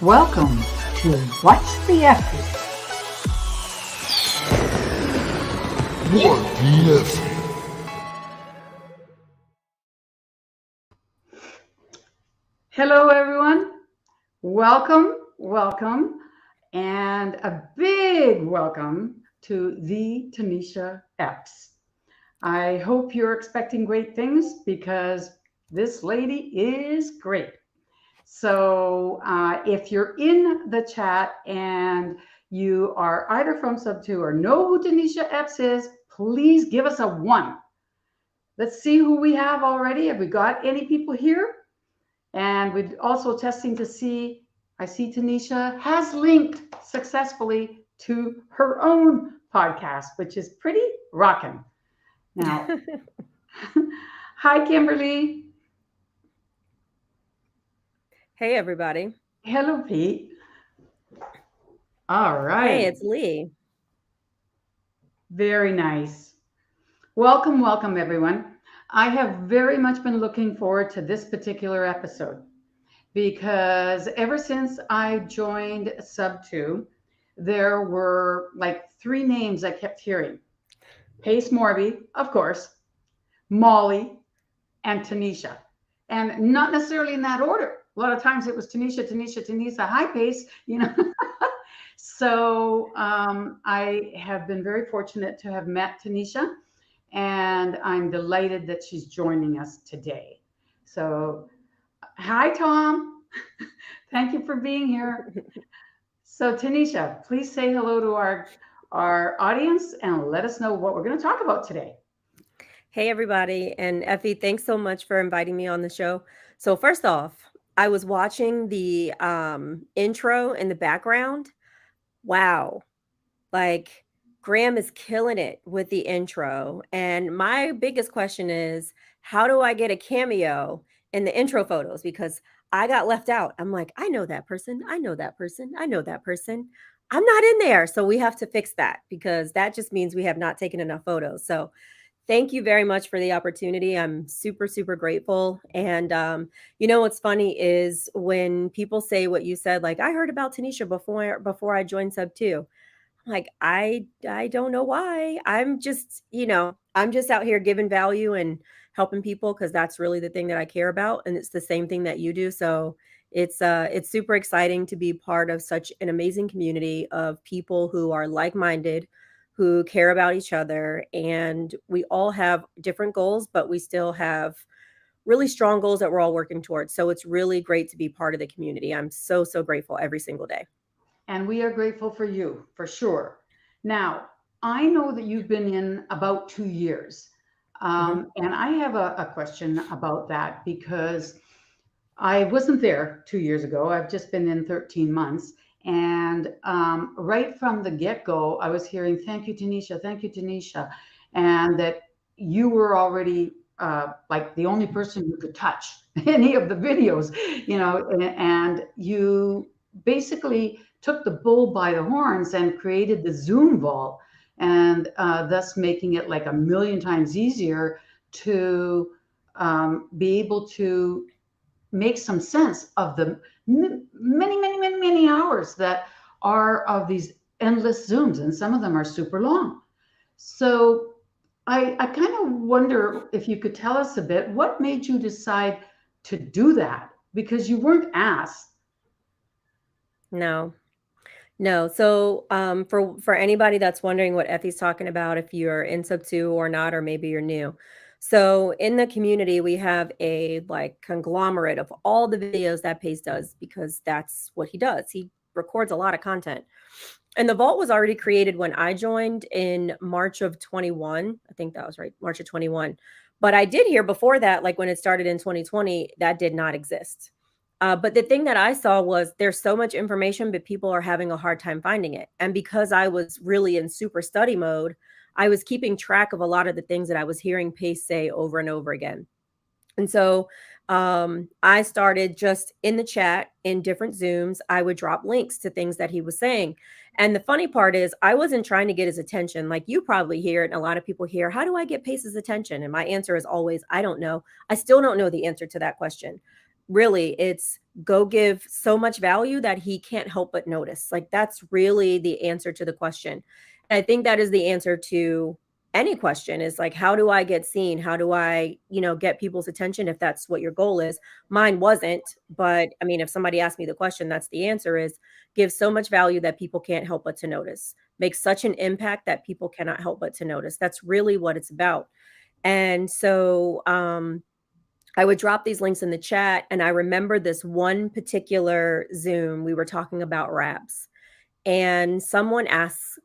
Welcome to What's the Effie? What the Effie? Hello, everyone. Welcome, and a big welcome to the Tanishia Epps. I hope you're expecting great things because this lady is great. So if you're in the chat and you are either from Subto or know who Tanishia Epps is, please give us a 1. Let's see who we have already. Have we got any people here? And we're also testing to see, I see Tanishia has linked successfully to her own podcast, which is pretty rocking. Now, hi, Kimberly. Hey, everybody. Hello, Pete. All right. Hey, it's Lee. Very nice. Welcome, everyone. I have very much been looking forward to this particular episode because ever since I joined Subto, there were like 3 names I kept hearing. Pace Morby, of course, Molly, and Tanishia. And not necessarily in that order. A lot of times it was Tanishia, hi Pace, you know. So I have been very fortunate to have met Tanishia, and I'm delighted that she's joining us today. So hi, Tom. Thank you for being here. So Tanishia, please say hello to our audience and let us know what we're going to talk about today. Hey, everybody. And Effie, thanks so much for inviting me on the show. So first off, I was watching the intro in the background. Wow. Like Graham is killing it with the intro. And my biggest question is, how do I get a cameo in the intro photos? Because I got left out. I'm like, I know that person. I know that person. I know that person. I'm not in there. So we have to fix that because that just means we have not taken enough photos. So thank you very much for the opportunity. I'm super, super grateful. And you know what's funny is when people say what you said, like I heard about Tanishia before I joined Subto. I'm like, I don't know why. I'm just out here giving value and helping people because that's really the thing that I care about. And it's the same thing that you do. So it's super exciting to be part of such an amazing community of people who are like-minded, who care about each other, and we all have different goals, but we still have really strong goals that we're all working towards. So it's really great to be part of the community. I'm so, so grateful every single day. And we are grateful for you, for sure. Now, I know that you've been in about 2 years. And I have a question about that because I wasn't there 2 years ago. I've just been in 13 months. And right from the get-go, I was hearing, thank you, Tanishia, and that you were already like the only person who could touch any of the videos, you know, and you basically took the bull by the horns and created the Zoom vault, and thus making it like a million times easier to be able to make some sense of the many hours that are of these endless Zooms, and some of them are super long. So I kind of wonder if you could tell us a bit, what made you decide to do that? because you weren't asked. No. No. So for anybody that's wondering what Effie's talking about, if you're in Subto or not, or maybe you're new. So in the community, we have a like conglomerate of all the videos that Pace does because that's what he does. He records a lot of content. And the vault was already created when I joined in March of 21. I think that was right, March of 21. But I did hear before that, like when it started in 2020, that did not exist. But the thing that I saw was there's so much information, but people are having a hard time finding it. And because I was really in super study mode, I was keeping track of a lot of the things that I was hearing Pace say over and over again. And so I started just in the chat in different Zooms. I would drop links to things that he was saying. And the funny part is, I wasn't trying to get his attention. Like you probably hear it, and a lot of people hear, how do I get Pace's attention? And my answer is always, I don't know. I still don't know the answer to that question. Really, it's go give so much value that he can't help but notice. Like that's really the answer to the question. And I think that is the answer to any question is like, how do I get seen? How do I, get people's attention if that's what your goal is? Mine wasn't, but I mean, if somebody asked me the question, that's the answer is give so much value that people can't help but to notice. Make such an impact that people cannot help but to notice. That's really what it's about. And so I would drop these links in the chat. And I remember this one particular Zoom, we were talking about wraps. And someone asks,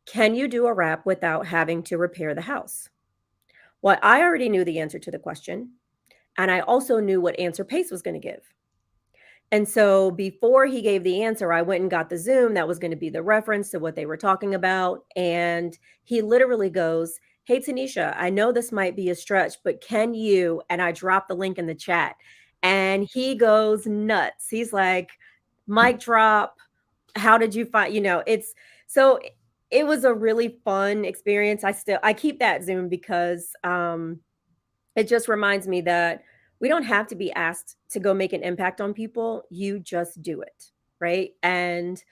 can you do a wrap without having to repair the house? Well, I already knew the answer to the question. And I also knew what answer Pace was going to give. And so before he gave the answer, I went and got the Zoom that was going to be the reference to what they were talking about. And he literally goes, hey, Tanisha, I know this might be a stretch, but can you? And I dropped the link in the chat. And he goes nuts. He's like, mic drop. How did you find, it's so it was a really fun experience. I keep that Zoom because it just reminds me that we don't have to be asked to go make an impact on people. You just do it, right? And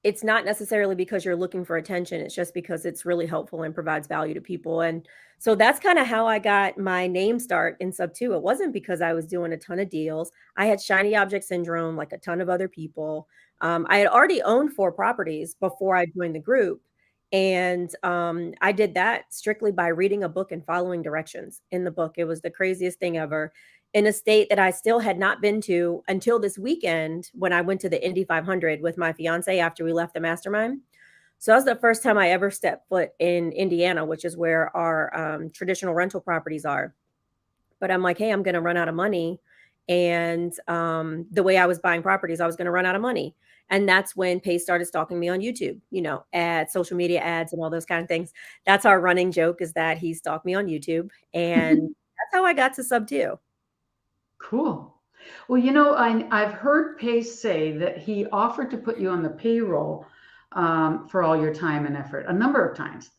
it's not necessarily because you're looking for attention. It's just because it's really helpful and provides value to people. And so that's kind of how I got my name start in Subto. It wasn't because I was doing a ton of deals. I had shiny object syndrome, like a ton of other people. I had already owned 4 properties before I joined the group. And I did that strictly by reading a book and following directions in the book. It was the craziest thing ever in a state that I still had not been to until this weekend when I went to the Indy 500 with my fiance after we left the mastermind. So that was the first time I ever stepped foot in Indiana, which is where our traditional rental properties are. But I'm like, hey, I'm going to run out of money. And the way I was buying properties, I was going to run out of money. And that's when Pace started stalking me on YouTube, ads, social media ads, and all those kind of things. That's our running joke is that he stalked me on YouTube. And that's how I got to Subto. Cool. Well, I've heard Pace say that he offered to put you on the payroll for all your time and effort a number of times.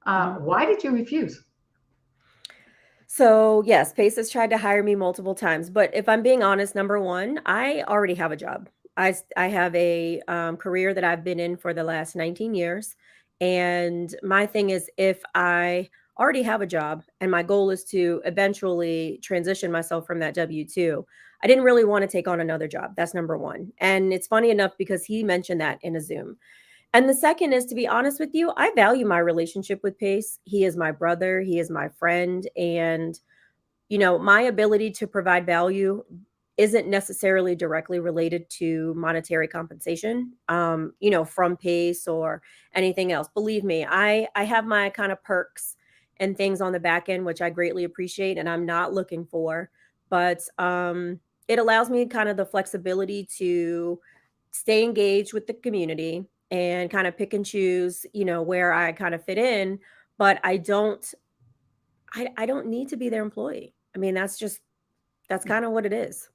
Why did you refuse? So yes, Pace has tried to hire me multiple times, but if I'm being honest, number one, I already have a job. I have a career that I've been in for the last 19 years. And my thing is, if I already have a job and my goal is to eventually transition myself from that W-2, I didn't really want to take on another job. That's number one. And it's funny enough because he mentioned that in a Zoom. And the second is, to be honest with you, I value my relationship with Pace. He is my brother. He is my friend. And, my ability to provide value isn't necessarily directly related to monetary compensation, from Pace or anything else. Believe me, I have my kind of perks and things on the back end, which I greatly appreciate and I'm not looking for. But it allows me kind of the flexibility to stay engaged with the community and kind of pick and choose, where I kind of fit in, but I don't need to be their employee. I mean, that's kind of what it is.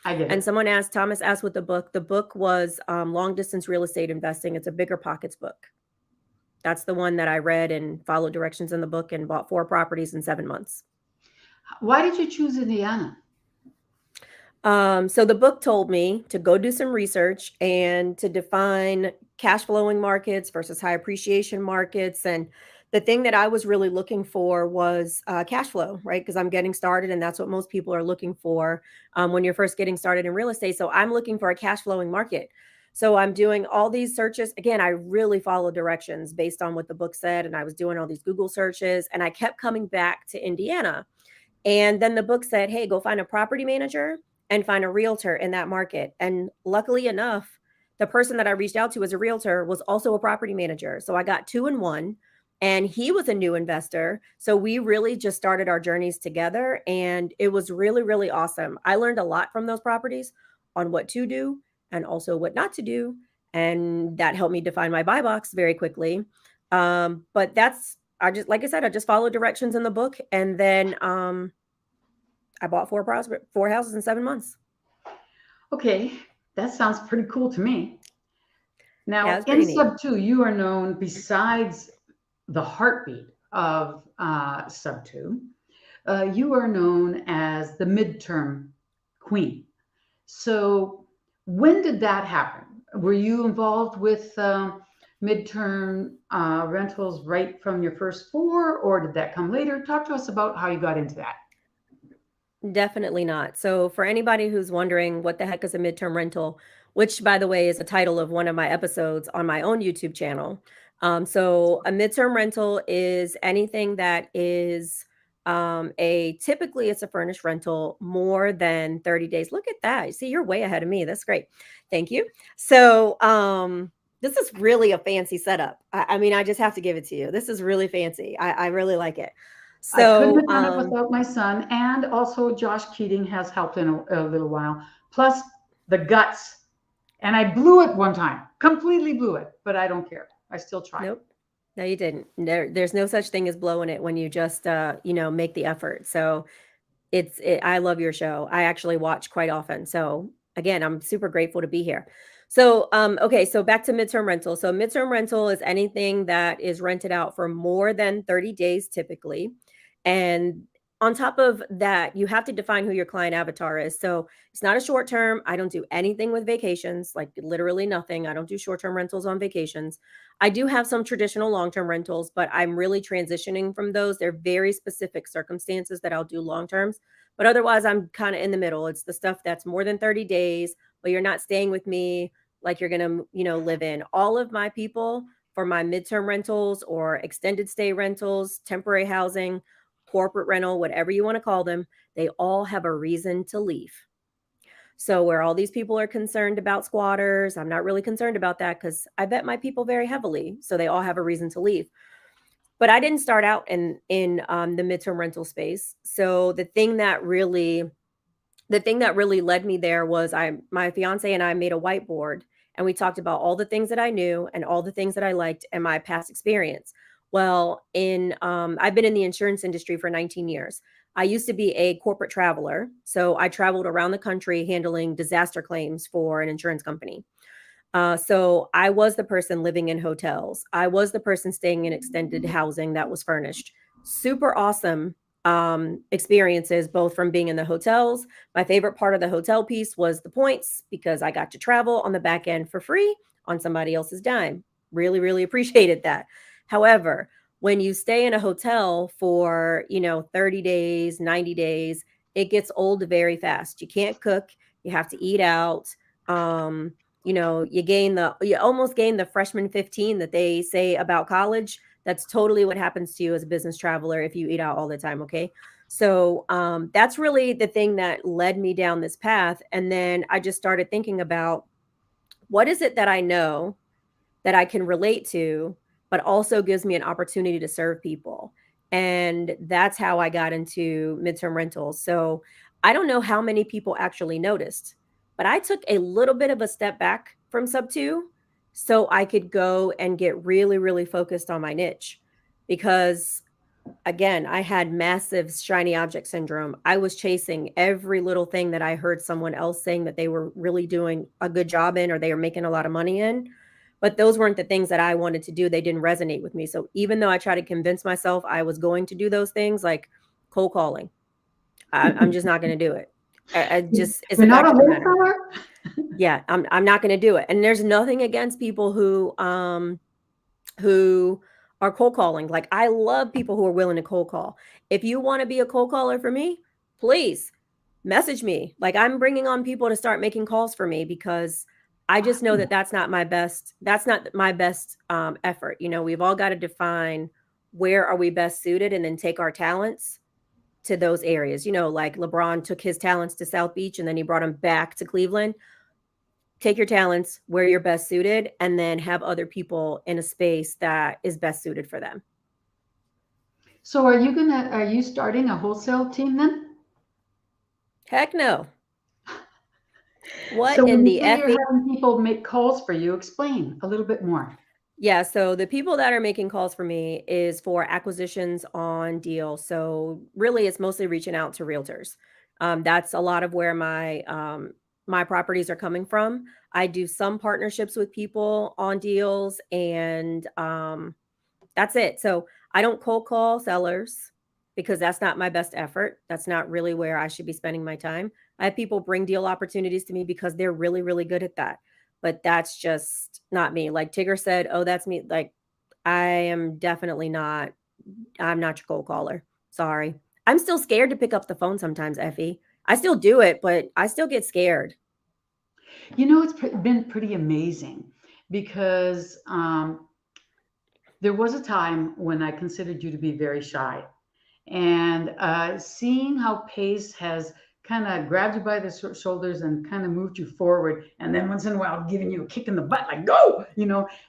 I get And it. Thomas asked what the book was, Long Distance Real Estate Investing. It's a bigger pockets book. That's the one that I read and followed directions in the book and bought 4 properties in 7 months. Why did you choose Indiana? So the book told me to go do some research and to define cash flowing markets versus high appreciation markets. And the thing that I was really looking for was cash flow, right? Because I'm getting started, and that's what most people are looking for when you're first getting started in real estate. So I'm looking for a cash flowing market. So I'm doing all these searches. Again, I really follow directions based on what the book said, and I was doing all these Google searches, and I kept coming back to Indiana. And then the book said, hey, go find a property manager and find a realtor in that market. And luckily enough, the person that I reached out to as a realtor was also a property manager. So I got 2 in 1, and he was a new investor. So we really just started our journeys together, and it was really, really awesome. I learned a lot from those properties on what to do and also what not to do. And that helped me define my buy box very quickly. But that's, I just, like I said, I just followed directions in the book, and then I bought 4 houses in 7 months. Okay, that sounds pretty cool to me. Yeah, Now, it's in pretty neat. Subto, you are known, besides the heartbeat of Subto, you are known as the midterm queen. So, when did that happen? Were you involved with midterm rentals right from your first 4, or did that come later? Talk to us about how you got into that. Definitely not. So, for anybody who's wondering what the heck is a midterm rental, which by the way is the title of one of my episodes on my own YouTube channel. So, a midterm rental is anything that is typically it's a furnished rental more than 30 days. Look at that. See, you're way ahead of me. That's great. Thank you. So, this is really a fancy setup. I mean, I just have to give it to you. This is really fancy. I really like it. I couldn't So, have done it without my son, and also Josh Keating has helped in a little while. Plus the guts, and I blew it one time, completely blew it, but I don't care. I still tried. nope. No, you didn't. There's no such thing as blowing it when you just make the effort. So I love your show. I actually watch quite often. So again, I'm super grateful to be here. So okay, so back to midterm rental. So midterm rental is anything that is rented out for more than 30 days typically. And on top of that, you have to define who your client avatar is. So it's not a short term. I don't do anything with vacations, like literally nothing. I don't do short term rentals on vacations. I do have some traditional long term rentals, but I'm really transitioning from those. They're very specific circumstances that I'll do long terms. But otherwise, I'm kind of in the middle. It's the stuff that's more than 30 days, but you're not staying with me like you're going to, live in. All of my people for my midterm rentals or extended stay rentals, temporary housing, corporate rental, whatever you want to call them, they all have a reason to leave. So where all these people are concerned about squatters, I'm not really concerned about that because I bet my people very heavily. So they all have a reason to leave. But I didn't start out in the midterm rental space. So the thing that really led me there was my fiance and I made a whiteboard, and we talked about all the things that I knew and all the things that I liked and my past experience. Well, I've been in the insurance industry for 19 years. I used to be a corporate traveler, so I traveled around the country handling disaster claims for an insurance company. So I was the person living in hotels. I was the person staying in extended housing that was furnished. Super awesome experiences, both from being in the hotels. My favorite part of the hotel piece was the points because I got to travel on the back end for free on somebody else's dime. Really, really appreciated that. However, when you stay in a hotel for, 30 days, 90 days, it gets old very fast. You can't cook. You have to eat out. You almost gain the freshman 15 that they say about college. That's totally what happens to you as a business traveler if you eat out all the time. Okay. So that's really the thing that led me down this path. And then I just started thinking about what is it that I know that I can relate to, but also gives me an opportunity to serve people. And that's how I got into midterm rentals. So I don't know how many people actually noticed, but I took a little bit of a step back from Subto so I could go and get really, really focused on my niche because again, I had massive shiny object syndrome. I was chasing every little thing that I heard someone else saying that they were really doing a good job in or they were making a lot of money in. But those weren't the things that I wanted to do. They didn't resonate with me. So even though I tried to convince myself I was going to do those things like cold calling, I'm just not going to do it. It's You're a not fact a of the matter. wholesaler? Yeah, I'm not going to do it. And there's nothing against people who are cold calling. Like, I love people who are willing to cold call. If you want to be a cold caller for me, please message me. Like, I'm bringing on people to start making calls for me because I just know that that's not my best effort. We've all got to define where are we best suited and then take our talents to those areas. Like LeBron took his talents to South Beach and then he brought them back to Cleveland. Take your talents where you're best suited and then have other people in a space that is best suited for them. So are you starting a wholesale team then? Heck no. What So in when you the say you're effing? having people make calls for you, explain a little bit more. Yeah, so the people that are making calls for me is for acquisitions on deals. So really, it's mostly reaching out to realtors. That's a lot of where my properties are coming from. I do some partnerships with people on deals, and that's it. So I don't cold call sellers because that's not my best effort. That's not really where I should be spending my time. I have people bring deal opportunities to me because they're really, really good at that. But that's just not me. Like Tigger said, oh, that's me. Like, I am definitely not, I'm not your cold caller. Sorry. I'm still scared to pick up the phone sometimes, Effie. I still do it, but I still get scared. Been pretty amazing because there was a time when I considered you to be very shy. And seeing how Pace has kind of grabbed you by the shoulders and kind of moved you forward, and then once in a while giving you a kick in the butt, like go,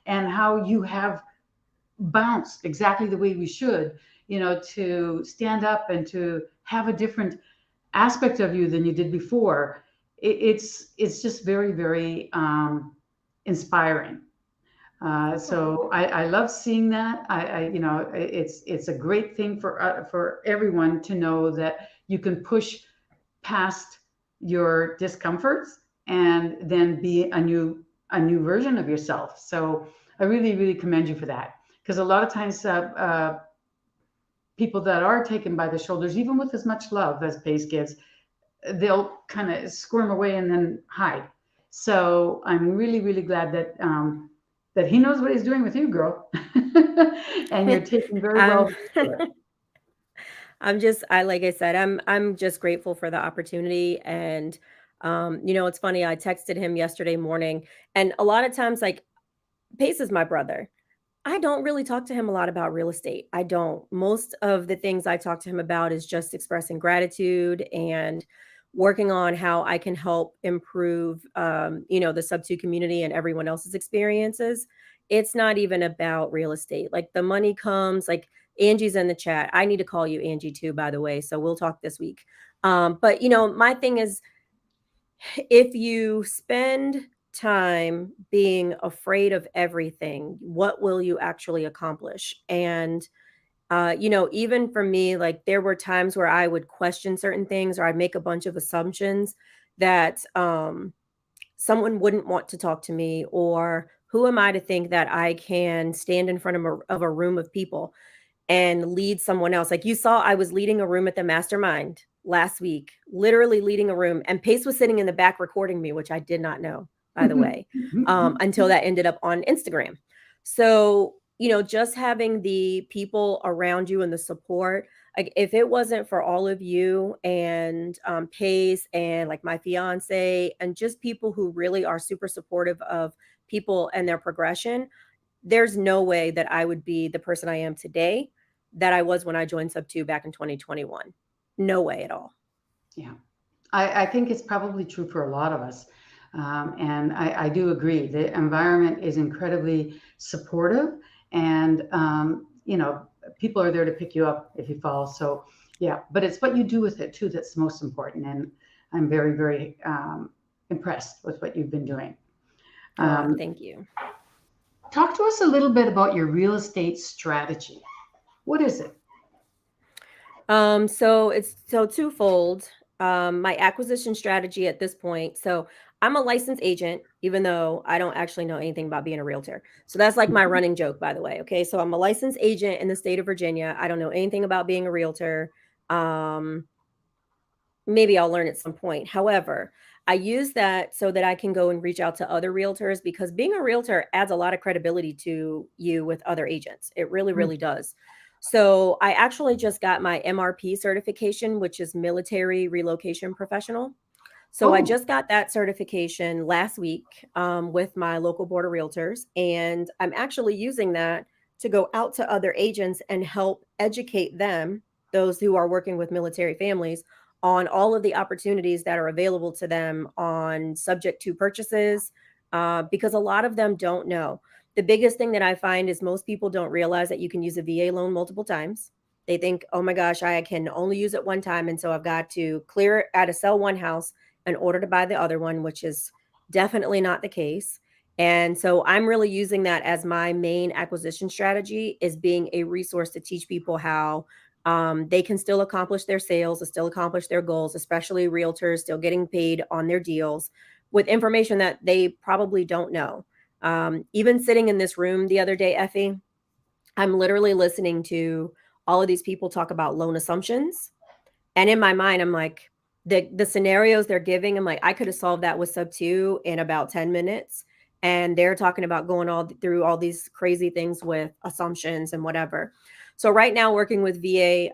and how you have bounced exactly the way we should, to stand up and to have a different aspect of you than you did before. It's just very, very inspiring. So I love seeing that. It's a great thing for everyone to know that you can push past your discomforts and then be a new version of yourself. So I really, really commend you for that. Because a lot of times, people that are taken by the shoulders, even with as much love as Pace gives, they'll kind of squirm away and then hide. So I'm really, really glad that he knows what he's doing with you, girl, and you're taking very um, well to it. like I said, I'm just grateful for the opportunity. And it's funny, I texted him yesterday morning, and a lot of times, like, Pace is my brother. I don't really talk to him a lot about real estate. I don't. Most of the things I talk to him about is just expressing gratitude and working on how I can help improve, the Subto community and everyone else's experiences. It's not even about real estate. Like, the money comes, like, Angie's in the chat. I need to call you Angie too, by the way. So we'll talk this week. But my thing is, if you spend time being afraid of everything, what will you actually accomplish? And even for me, like, there were times where I would question certain things or I'd make a bunch of assumptions that someone wouldn't want to talk to me, or who am I to think that I can stand in front of a room of people and lead someone else. Like, you saw, I was leading a room at the mastermind last week, literally leading a room, and Pace was sitting in the back recording me, which I did not know, by the way, until that ended up on Instagram. So, just having the people around you and the support, like, if it wasn't for all of you and Pace and like my fiance and just people who really are super supportive of people and their progression, there's no way that I would be the person I am today that I was when I joined Subto back in 2021. No way at all. Yeah, I think it's probably true for a lot of us. And I do agree. The environment is incredibly supportive, and people are there to pick you up if you fall. So yeah, but it's what you do with it too that's most important. And I'm very, very impressed with what you've been doing. Thank you. Talk to us a little bit about your real estate strategy. What is it? So it's twofold. My acquisition strategy at this point. So I'm a licensed agent, even though I don't actually know anything about being a realtor. So that's like my running joke, by the way. Okay. So I'm a licensed agent in the state of Virginia. I don't know anything about being a realtor. Maybe I'll learn at some point. However, I use that so that I can go and reach out to other realtors, because being a realtor adds a lot of credibility to you with other agents. It really, Mm. really does. So I actually just got my MRP certification, which is Military Relocation Professional. So I Oh, just got that certification last week with my local board of realtors, and I'm actually using that to go out to other agents and help educate them, those who are working with military families, on all of the opportunities that are available to them on subject to purchases, because a lot of them don't know. The biggest thing that I find is most people don't realize that you can use a VA loan multiple times. They think, oh my gosh, I can only use it one time. And so I've got to clear it out of sell one house in order to buy the other one, which is definitely not the case. And so I'm really using that as my main acquisition strategy, is being a resource to teach people how they can still accomplish their sales, and still accomplish their goals, especially realtors still getting paid on their deals with information that they probably don't know. Even sitting in this room the other day, Effie, I'm literally listening to all of these people talk about loan assumptions, and in my mind, I'm like, the scenarios they're giving, I'm like, I could have solved that with Subto in about 10 minutes. And they're talking about going all through all these crazy things with assumptions and whatever. So right now, working with VA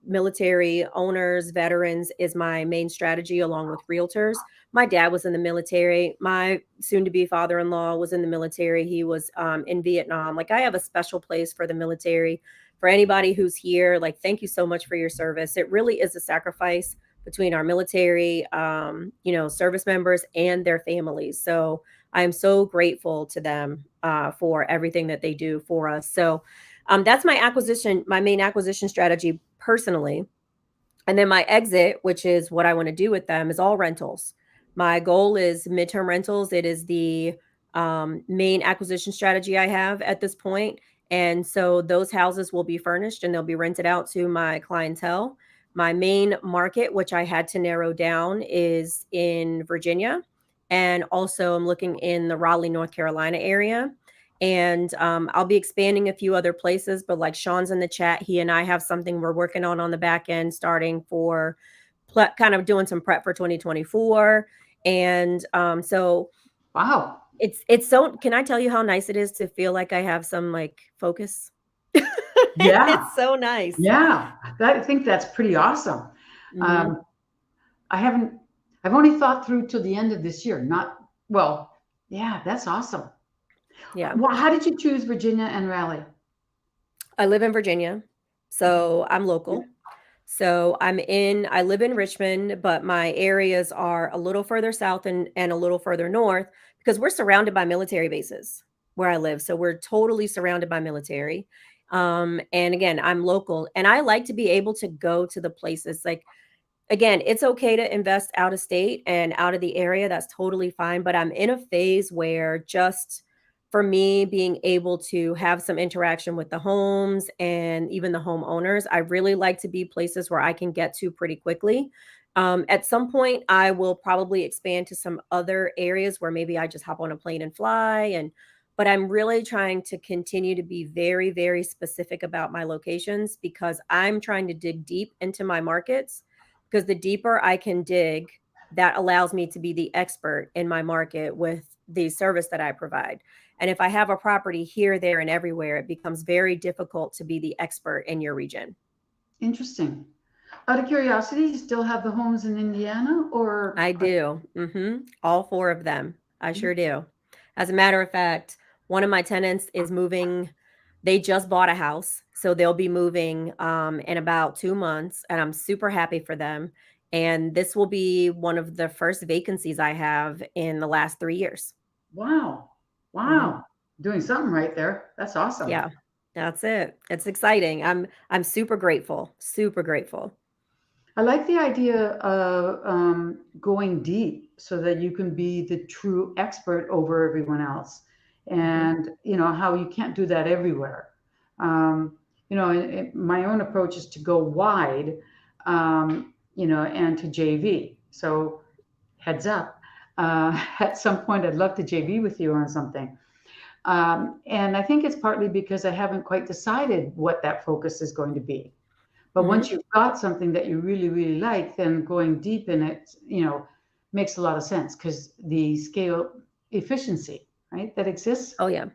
military owners, veterans is my main strategy, along with realtors. My dad was in the military. My soon-to-be father-in-law was in the military. He was in Vietnam. Like, I have a special place for the military. For anybody who's here, like, thank you so much for your service. It really is a sacrifice between our military, service members and their families. So I am so grateful to them for everything that they do for us. So that's my main acquisition strategy personally. And then my exit, which is what I want to do with them, is all rentals. My goal is midterm rentals. It is the main acquisition strategy I have at this point. And so those houses will be furnished and they'll be rented out to my clientele. My main market, which I had to narrow down, is in Virginia. And also, I'm looking in the Raleigh, North Carolina area. And I'll be expanding a few other places, but like Sean's in the chat, he and I have something we're working on the back end, starting for kind of doing some prep for 2024. And so wow. it's so, can I tell you how nice it is to feel like I have some like focus? Yeah. It's so nice. Yeah. I think that's pretty awesome. Mhm. I've only thought through till the end of this year. Not, well, yeah, that's awesome. Yeah. Well, how did you choose Virginia and Raleigh? I live in Virginia, so I'm local. So I live in Richmond, but my areas are a little further south and a little further north, because we're surrounded by military bases where I live. So we're totally surrounded by military. And again, I'm local, and I like to be able to go to the places. Like, again, it's okay to invest out of state and out of the area. That's totally fine. But I'm in a phase where, just for me, being able to have some interaction with the homes and even the homeowners, I really like to be places where I can get to pretty quickly. At some point, I will probably expand to some other areas where maybe I just hop on a plane and fly. But I'm really trying to continue to be very, very specific about my locations, because I'm trying to dig deep into my markets, because the deeper I can dig, that allows me to be the expert in my market with the service that I provide. And if I have a property here, there, and everywhere, it becomes very difficult to be the expert in your region. Interesting. Out of curiosity, you still have the homes in Indiana, or I do. All four of them. I sure do. As a matter of fact, one of my tenants is moving. They just bought a house, so they'll be moving in about 2 months, and I'm super happy for them. And this will be one of the first vacancies I have in the last 3 years. wow, hmm wow, doing something right there. That's awesome. Yeah, that's it. It's exciting. I'm super grateful. Super grateful. I like the idea of going deep so that you can be the true expert over everyone else. hmm And, how you can't do that everywhere. My own approach is to go wide, and to JV. So heads up. At some point, I'd love to JV with you on something. And I think it's partly because I haven't quite decided what that focus is going to be. But once hmm you've got something that you really, really like, then going deep in it, makes a lot of sense because the scale efficiency, right, that exists. Oh, yeah.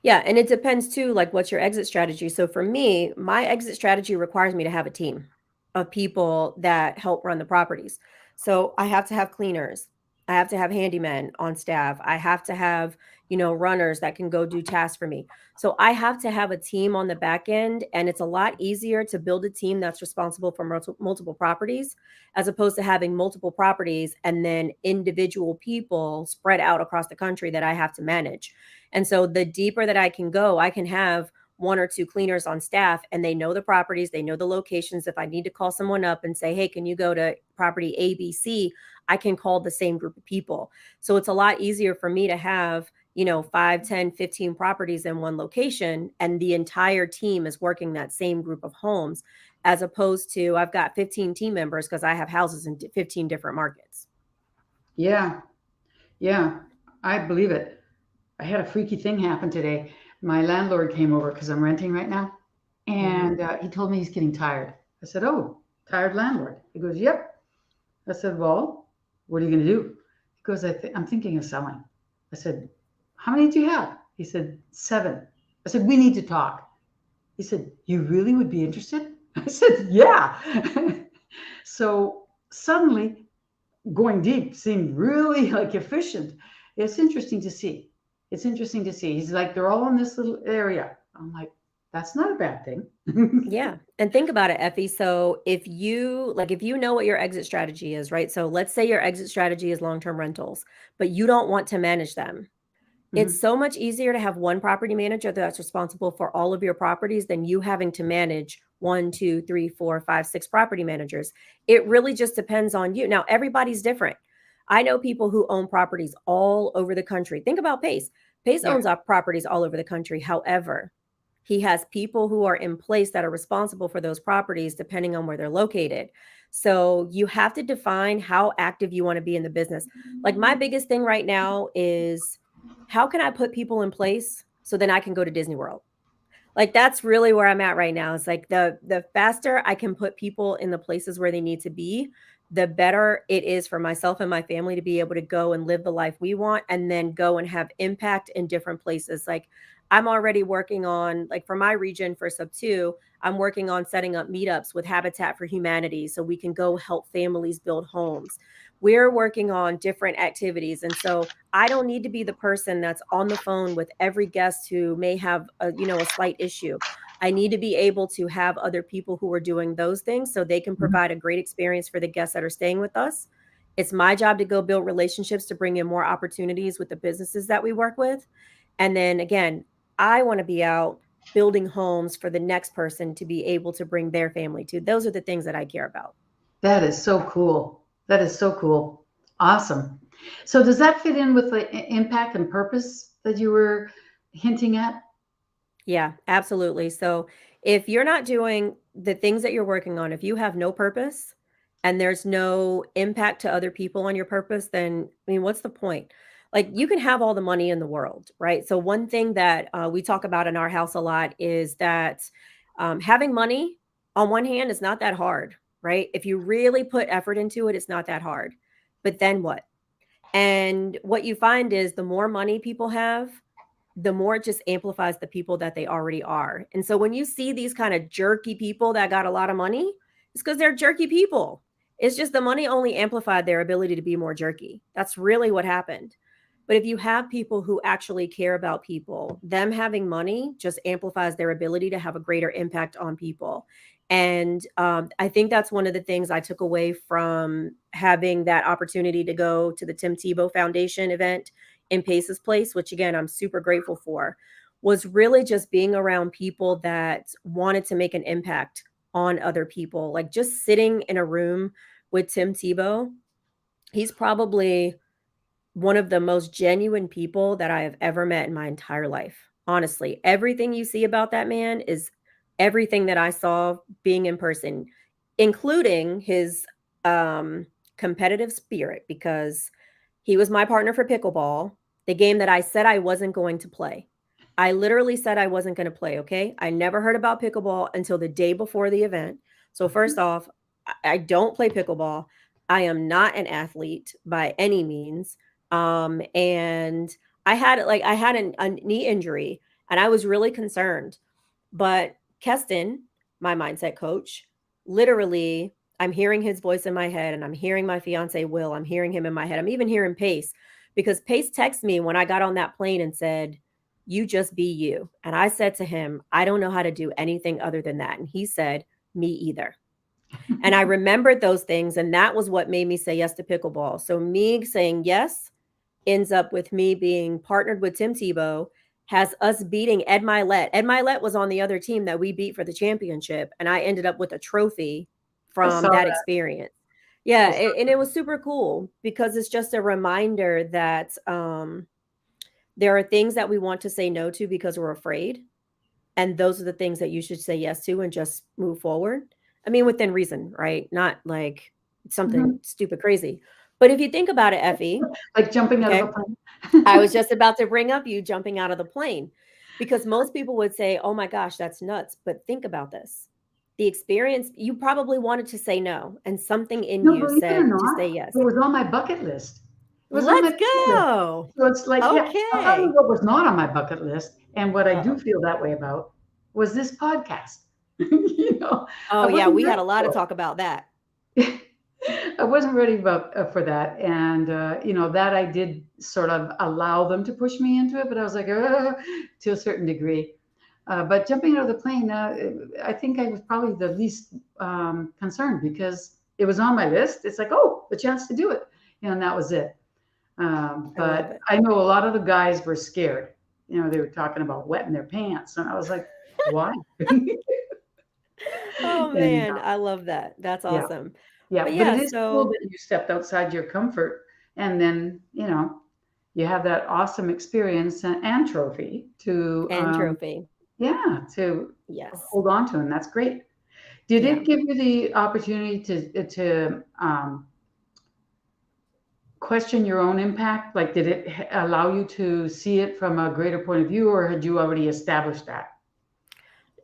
Yeah, and it depends too, like what's your exit strategy. So for me, my exit strategy requires me to have a team of people that help run the properties. So I have to have cleaners. I have to have handymen on staff. I have to have, runners that can go do tasks for me. So I have to have a team on the back end, and it's a lot easier to build a team that's responsible for multiple properties as opposed to having multiple properties and then individual people spread out across the country that I have to manage. And so the deeper that I can go, I can have one or two cleaners on staff and they know the properties, they know the locations. If I need to call someone up and say, hey, can you go to property ABC? I can call the same group of people. So it's a lot easier for me to have, 5, 10, 15 properties in one location and the entire team is working that same group of homes as opposed to I've got 15 team members because I have houses in 15 different markets. Yeah, yeah, I believe it. I had a freaky thing happen today. My landlord came over because I'm renting right now, Mhm. and he told me he's getting tired. I said, "Oh, tired landlord." He goes, "Yep." I said, "Well, what are you going to do?" He goes, "I'm thinking of selling." I said, "How many do you have?" He said, "7." I said, "We need to talk." He said, "You really would be interested?" I said, "Yeah." So suddenly, going deep seemed really like efficient. It's interesting to see. It's interesting to see. He's like, they're all in this little area. I'm like, that's not a bad thing. Yeah. And think about it, Effie. So if you know what your exit strategy is, right? So let's say your exit strategy is long-term rentals, but you don't want to manage them. It's Mhm. so much easier to have one property manager that's responsible for all of your properties than you having to manage one, two, three, four, five, six property managers. It really just depends on you. Now, everybody's different. I know people who own properties all over the country. Think about Pace. Pace Yeah. owns properties all over the country. However, he has people who are in place that are responsible for those properties depending on where they're located. So you have to define how active you want to be in the business. Like my biggest thing right now is how can I put people in place so then I can go to Disney World? Like that's really where I'm at right now. It's like the faster I can put people in the places where they need to be, the better it is for myself and my family to be able to go and live the life we want and then go and have impact in different places. Like I'm already working on like for my region for Subto, I'm working on setting up meetups with Habitat for Humanity so we can go help families build homes. We're working on different activities. And so I don't need to be the person that's on the phone with every guest who may have a slight issue. I need to be able to have other people who are doing those things so they can Mhm. provide a great experience for the guests that are staying with us. It's my job to go build relationships to bring in more opportunities with the businesses that we work with. And then again, I want to be out building homes for the next person to be able to bring their family to. Those are the things that I care about. That is so cool. That is so cool. Awesome. So does that fit in with the impact and purpose that you were hinting at? Yeah, absolutely. So if you're not doing the things that you're working on, if you have no purpose and there's no impact to other people on your purpose, then I mean, what's the point? Like you can have all the money in the world, right? So one thing that we talk about in our house a lot is that having money on one hand is not that hard, right? If you really put effort into it, it's not that hard. But then what? And what you find is the more money people have, the more it just amplifies the people that they already are. And so when you see these kind of jerky people that got a lot of money, it's because they're jerky people. It's just the money only amplified their ability to be more jerky. That's really what happened. But if you have people who actually care about people, them having money just amplifies their ability to have a greater impact on people. And I think that's one of the things I took away from having that opportunity to go to the Tim Tebow Foundation event in Pace's place, which again, I'm super grateful for, was really just being around people that wanted to make an impact on other people. Like just sitting in a room with Tim Tebow, he's probably one of the most genuine people that I have ever met in my entire life. Honestly, everything you see about that man is everything that I saw being in person, including his um, competitive spirit, because he was my partner for pickleball, the game that I said I wasn't going to play. I literally said I wasn't going to play. Okay. I never heard about pickleball until the day before the event. So, first off, I don't play pickleball. I am not an athlete by any means. And I had a knee injury and I was really concerned. But Keston, my mindset coach, literally, I'm hearing his voice in my head and I'm hearing my fiance Will. I'm hearing him in my head. I'm even hearing Pace because Pace texted me when I got on that plane and said, "You just be you." And I said to him, "I don't know how to do anything other than that." And he said, "Me either." And I remembered those things. And that was what made me say yes to pickleball. So me saying yes ends up with me being partnered with Tim Tebow, has us beating Ed Milet. Ed Milet was on the other team that we beat for the championship. And I ended up with a trophy I from saw that that. experience. Yeah. I saw, And it was super cool because it's just a reminder that there are things that we want to say no to because we're afraid. And those are the things that you should say yes to and just move forward. I mean, within reason, right? Not like something Mhm. stupid crazy. But if you think about it, Effie, Like jumping out of a okay, plane. I was just about to bring up you jumping out of the plane because most people would say, "Oh my gosh, that's nuts." But think about this. The experience, you probably wanted to say no, and something in No, you believe it or said to not, say it yes. was on my bucket list. It was on my Let's bucket list. go. So it's like, yeah, I'll tell you Okay. what was not on my bucket list, and what I do Uh-oh. feel that way about was this podcast. You know, I Oh, yeah, wasn't we had ready a lot of for talk about that. it. I wasn't ready about for that, and that I did sort of allow them to push me into it, but I was like, to a certain degree. But jumping out of the plane, I think I was probably the least concerned because it was on my list. It's like, oh, the chance to do it, and that was it. I love But it. I know a lot of the guys were scared. They were talking about wetting their pants, and I was like, why? Oh, And man, I love that. That's yeah, awesome. yeah. But But it yeah, is cool so that you stepped outside your comfort, and then you have that awesome experience and trophy to and trophy. yeah, to Yes. hold on to, and that's great. Did Yeah. it give you the opportunity to question your own impact? Like, did it allow you to see it from a greater point of view, or had you already established that?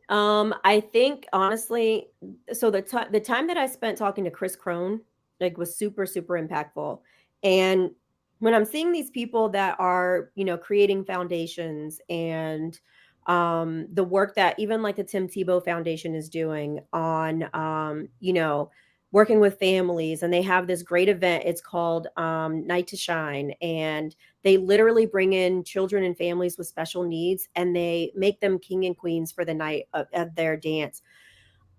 I think honestly, so the time that I spent talking to Chris Crone, like, was super, super impactful. And when I'm seeing these people that are, creating foundations and the work that even like the Tim Tebow Foundation is doing on working with families, and they have this great event. It's called Night to Shine, and they literally bring in children and families with special needs and they make them king and queens for the night of their dance.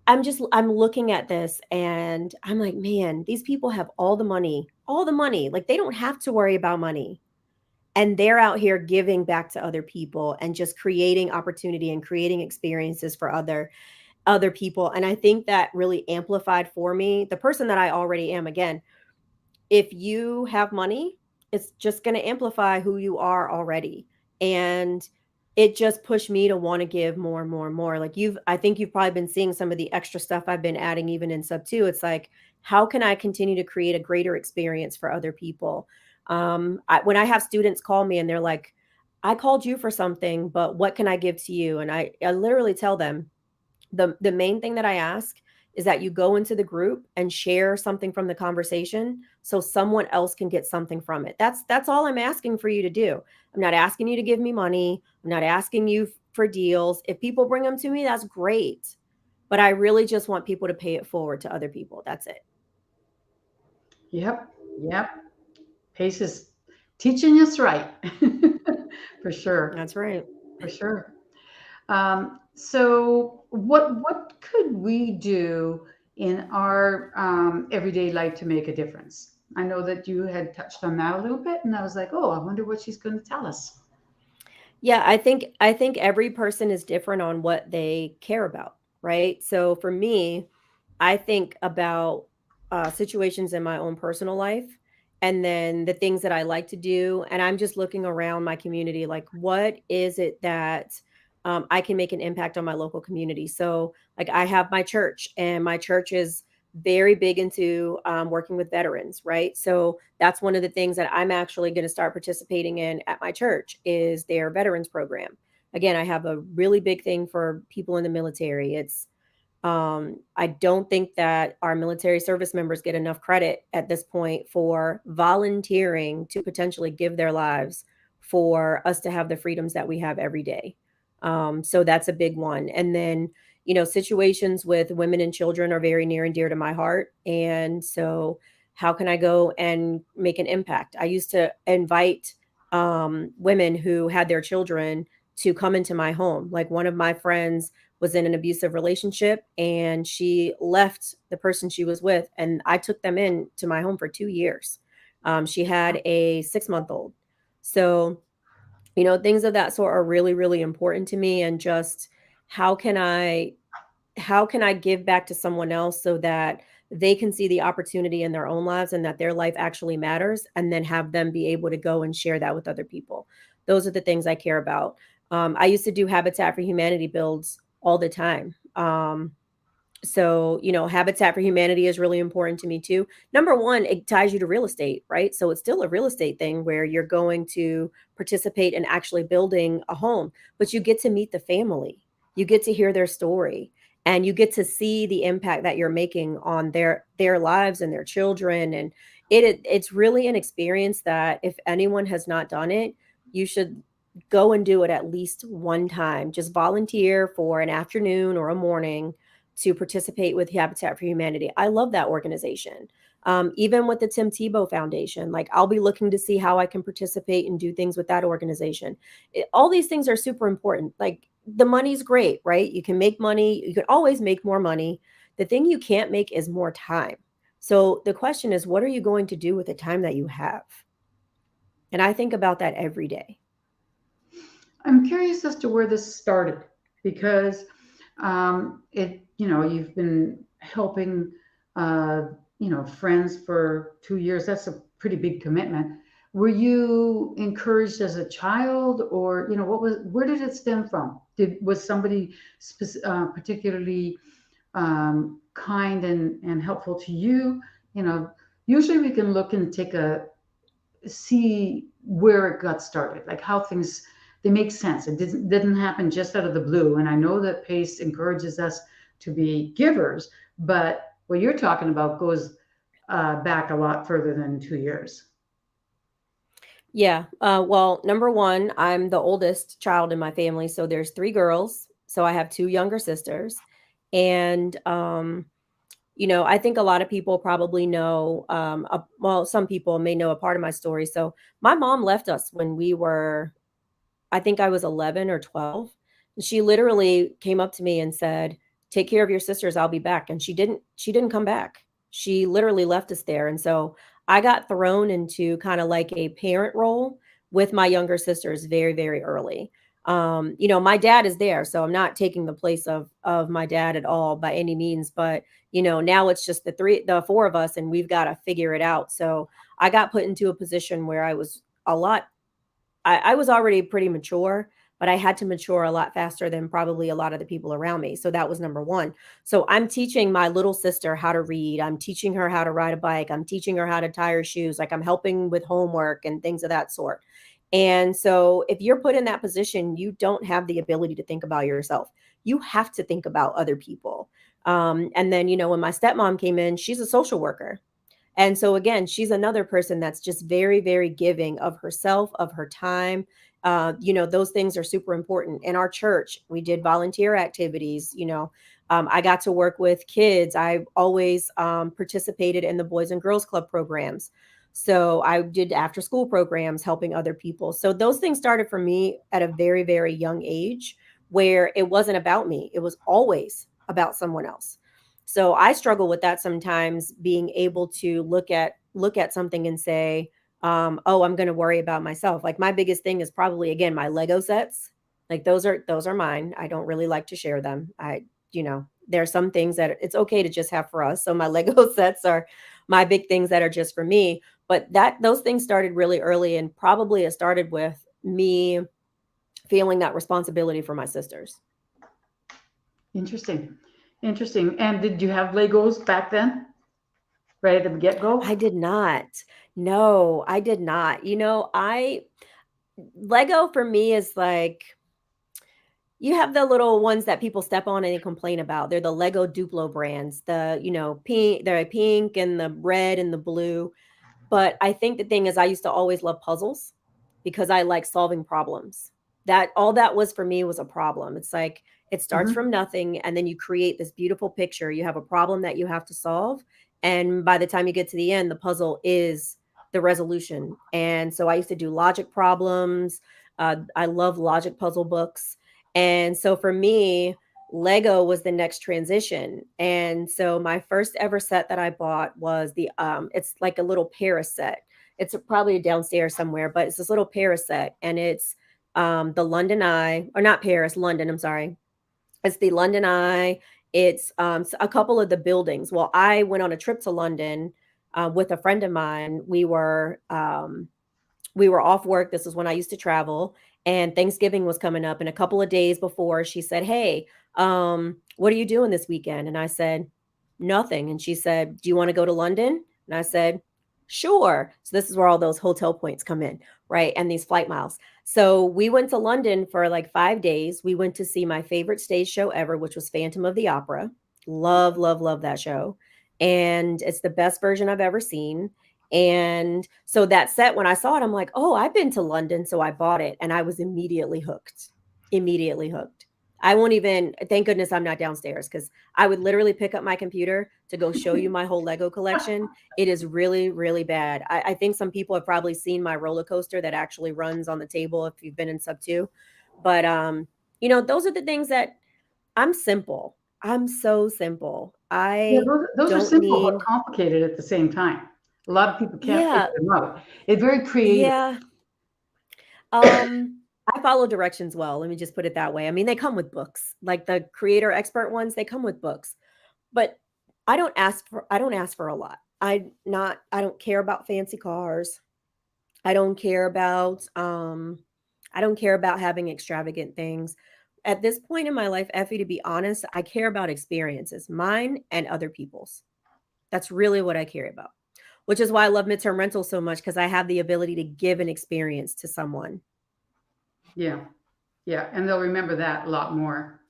I'm looking at this and I'm like, man, these people have all the money, all the money. Like, they don't have to worry about money. And they're out here giving back to other people and just creating opportunity and creating experiences for other people. And I think that really amplified for me the person that I already am. Again, if you have money, it's just going to amplify who you are already. And it just pushed me to want to give more and more and more. Like, I think you've probably been seeing some of the extra stuff I've been adding even in Subto. It's like, how can I continue to create a greater experience for other people? When I have students call me and they're like, "I called you for something, but what can I give to you?" And I literally tell them, the main thing that I ask is that you go into the group and share something from the conversation so someone else can get something from it. That's all I'm asking for you to do. I'm not asking you to give me money. I'm not asking you for deals. If people bring them to me, that's great. But I really just want people to pay it forward to other people. That's it. Yep, yep. Pace is teaching us right, for sure, That's right. for sure. So, what could we do in our everyday life to make a difference? I know that you had touched on that a little bit, and I was like, oh, I wonder what she's going to tell us. Yeah, I think every person is different on what they care about, right? So for me, I think about situations in my own personal life and then the things that I like to do. And I'm just looking around my community, like, what is it that I can make an impact on my local community? So, like, I have my church, and my church is very big into working with veterans, right? So that's one of the things that I'm actually going to start participating in at my church is their veterans program. Again, I have a really big thing for people in the military. It's I don't think that our military service members get enough credit at this point for volunteering to potentially give their lives for us to have the freedoms that we have every day. So that's a big one. And then, situations with women and children are very near and dear to my heart. And so, how can I go and make an impact? I used to invite women who had their children to come into my home. Like one of my friends was in an abusive relationship and she left the person she was with, and I took them in to my home for 2 years. She had a 6 month old. So, things of that sort are really, really important to me. And just how can I how can I give back to someone else so that they can see the opportunity in their own lives and that their life actually matters, and then have them be able to go and share that with other people? Those are the things I care about. I used to do Habitat for Humanity builds all the time. So, Habitat for Humanity is really important to me too. Number one, it ties you to real estate, right? So it's still a real estate thing where you're going to participate in actually building a home, but you get to meet the family. You get to hear their story, and you get to see the impact that you're making on their lives and their children. And it's really an experience that if anyone has not done it, you should go and do it at least one time. Just volunteer for an afternoon or a morning to participate with Habitat for Humanity. I love that organization. Even with the Tim Tebow Foundation, like I'll be looking to see how I can participate and do things with that organization. All these things are super important. Like the money's great, right? You can make money. You can always make more money. The thing you can't make is more time. So the question is, what are you going to do with the time that you have? And I think about that every day. I'm curious as to where this started because you've been helping, friends for 2 years. That's a pretty big commitment. Were you encouraged as a child, or where did it stem from? Was somebody particularly kind and helpful to you? Usually we can look and see where it got started, like how things they make sense. It didn't happen just out of the blue. And I know that PACE encourages us to be givers, but what you're talking about goes back a lot further than 2 years. Yeah. Well, number one, I'm the oldest child in my family. So there's three girls. So I have two younger sisters. And, I think a lot of people probably know, well, some people may know a part of my story. So my mom left us when we were, I think I was 11 or 12. She literally came up to me and said, "Take care of your sisters, I'll be back." And she didn't come back. She literally left us there. And so I got thrown into kind of like a parent role with my younger sisters very, very early. My dad is there, so I'm not taking the place of my dad at all by any means, but now it's just the four of us, and we've got to figure it out. So I got put into a position where I was already pretty mature, but I had to mature a lot faster than probably a lot of the people around me. So that was number one. So I'm teaching my little sister how to read. I'm teaching her how to ride a bike. I'm teaching her how to tie her shoes. Like I'm helping with homework and things of that sort. And so if you're put in that position, you don't have the ability to think about yourself. You have to think about other people. And then, when my stepmom came in, she's a social worker. And so again, she's another person that's just very, very giving of herself, of her time. Those things are super important. In our church, we did volunteer activities. I got to work with kids. I've always participated in the Boys and Girls Club programs. So I did after school programs helping other people. So those things started for me at a very, very young age where it wasn't about me. It was always about someone else. So I struggle with that sometimes, being able to look at something and say, oh, I'm going to worry about myself. Like my biggest thing is probably, again, my Lego sets. Like those are mine. I don't really like to share them. There are some things that it's okay to just have for us. So my Lego sets are my big things that are just for me. But those things started really early, and probably it started with me feeling that responsibility for my sisters. Interesting. Interesting. And did you have Legos back then? Right at the get-go? I did not. No, I did not. I Lego for me is like You have the little ones that people step on and they complain about. They're the Lego Duplo brands, the, pink, they're pink and the red and the blue. But I think the thing is, I used to always love puzzles because I like solving problems. That all that was for me was a problem. It's like it starts Mhm. from nothing and then you create this beautiful picture. You have a problem that you have to solve. And by the time you get to the end, the puzzle is the resolution. And so I used to do logic problems. I love logic puzzle books. And so for me, Lego was the next transition. And so my first ever set that I bought was it's like a little Paris set. It's probably downstairs somewhere, but it's this little Paris set and it's the London Eye, or not Paris, London, I'm sorry. It's the London Eye. It's a couple of the buildings. Well, I went on a trip to London with a friend of mine. We were off work. This is when I used to travel, and Thanksgiving was coming up. And a couple of days before, she said, "Hey, what are you doing this weekend?" And I said, "Nothing." And she said, "Do you want to go to London?" And I said, "Sure." So this is where all those hotel points come in, right? And these flight miles. So we went to London for like 5 days. We went to see my favorite stage show ever, which was Phantom of the Opera. Love, love, love that show. And it's the best version I've ever seen. And so that set, when I saw it, I'm like, oh, I've been to London. So I bought it and I was immediately hooked. Immediately hooked. I won't even, thank goodness I'm not downstairs because I would literally pick up my computer to go show you my whole Lego collection. It is really, really bad. I think some people have probably seen my roller coaster that actually runs on the table if you've been in Subto. But, those are the things that I'm simple. I'm so simple. Yeah, I those are don't simple but need, complicated at the same time. A lot of people can't yeah, figure them out. It's very creative. yeah. I follow directions well. Let me just put it that way. I mean, they come with books. Like the creator expert ones, they come with books. But I don't ask for a lot. I don't care about fancy cars. I don't care about I don't care about having extravagant things. At this point in my life, Effie, to be honest, I care about experiences, mine and other people's. That's really what I care about. Which is why I love midterm rental so much because I have the ability to give an experience to someone. Yeah, yeah, and they'll remember that a lot more.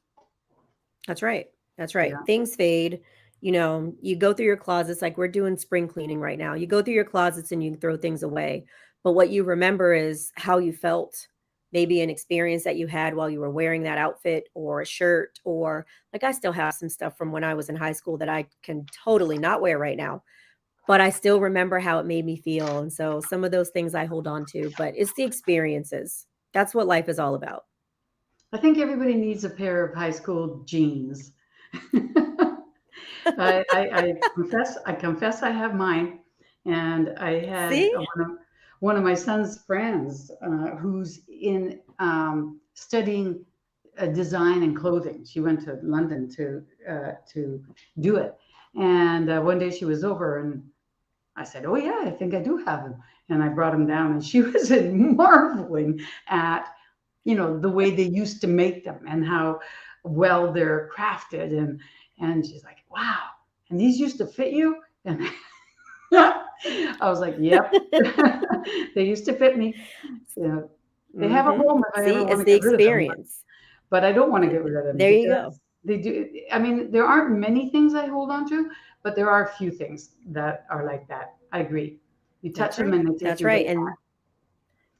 That's right. That's right. Yeah. Things fade. You go through your closets like we're doing spring cleaning right now. You go through your closets and you throw things away. But what you remember is how you felt, maybe an experience that you had while you were wearing that outfit or a shirt, or like I still have some stuff from when I was in high school that I can totally not wear right now. But I still remember how it made me feel. And so some of those things I hold on to, but it's the experiences. That's what life is all about. I think everybody needs a pair of high school jeans. I confess I have mine, and I had See? one of my son's friends who's in studying design and clothing. She went to London to do it, and one day she was over, and I said, "Oh yeah, I think I do have them," and I brought them down, and she was marveling at the way they used to make them and how well they're crafted, and she's like, "Wow, and these used to fit you?" And I was like, "Yep." They used to fit me. They have a Mhm. home if I ever See, want it's to the get rid of them, experience. but I don't want to get rid of them There you go. because they do. I mean, there aren't many things I hold on to, but there are a few things that are like that. I agree. You touch That's them right. and they take That's you way right. back. And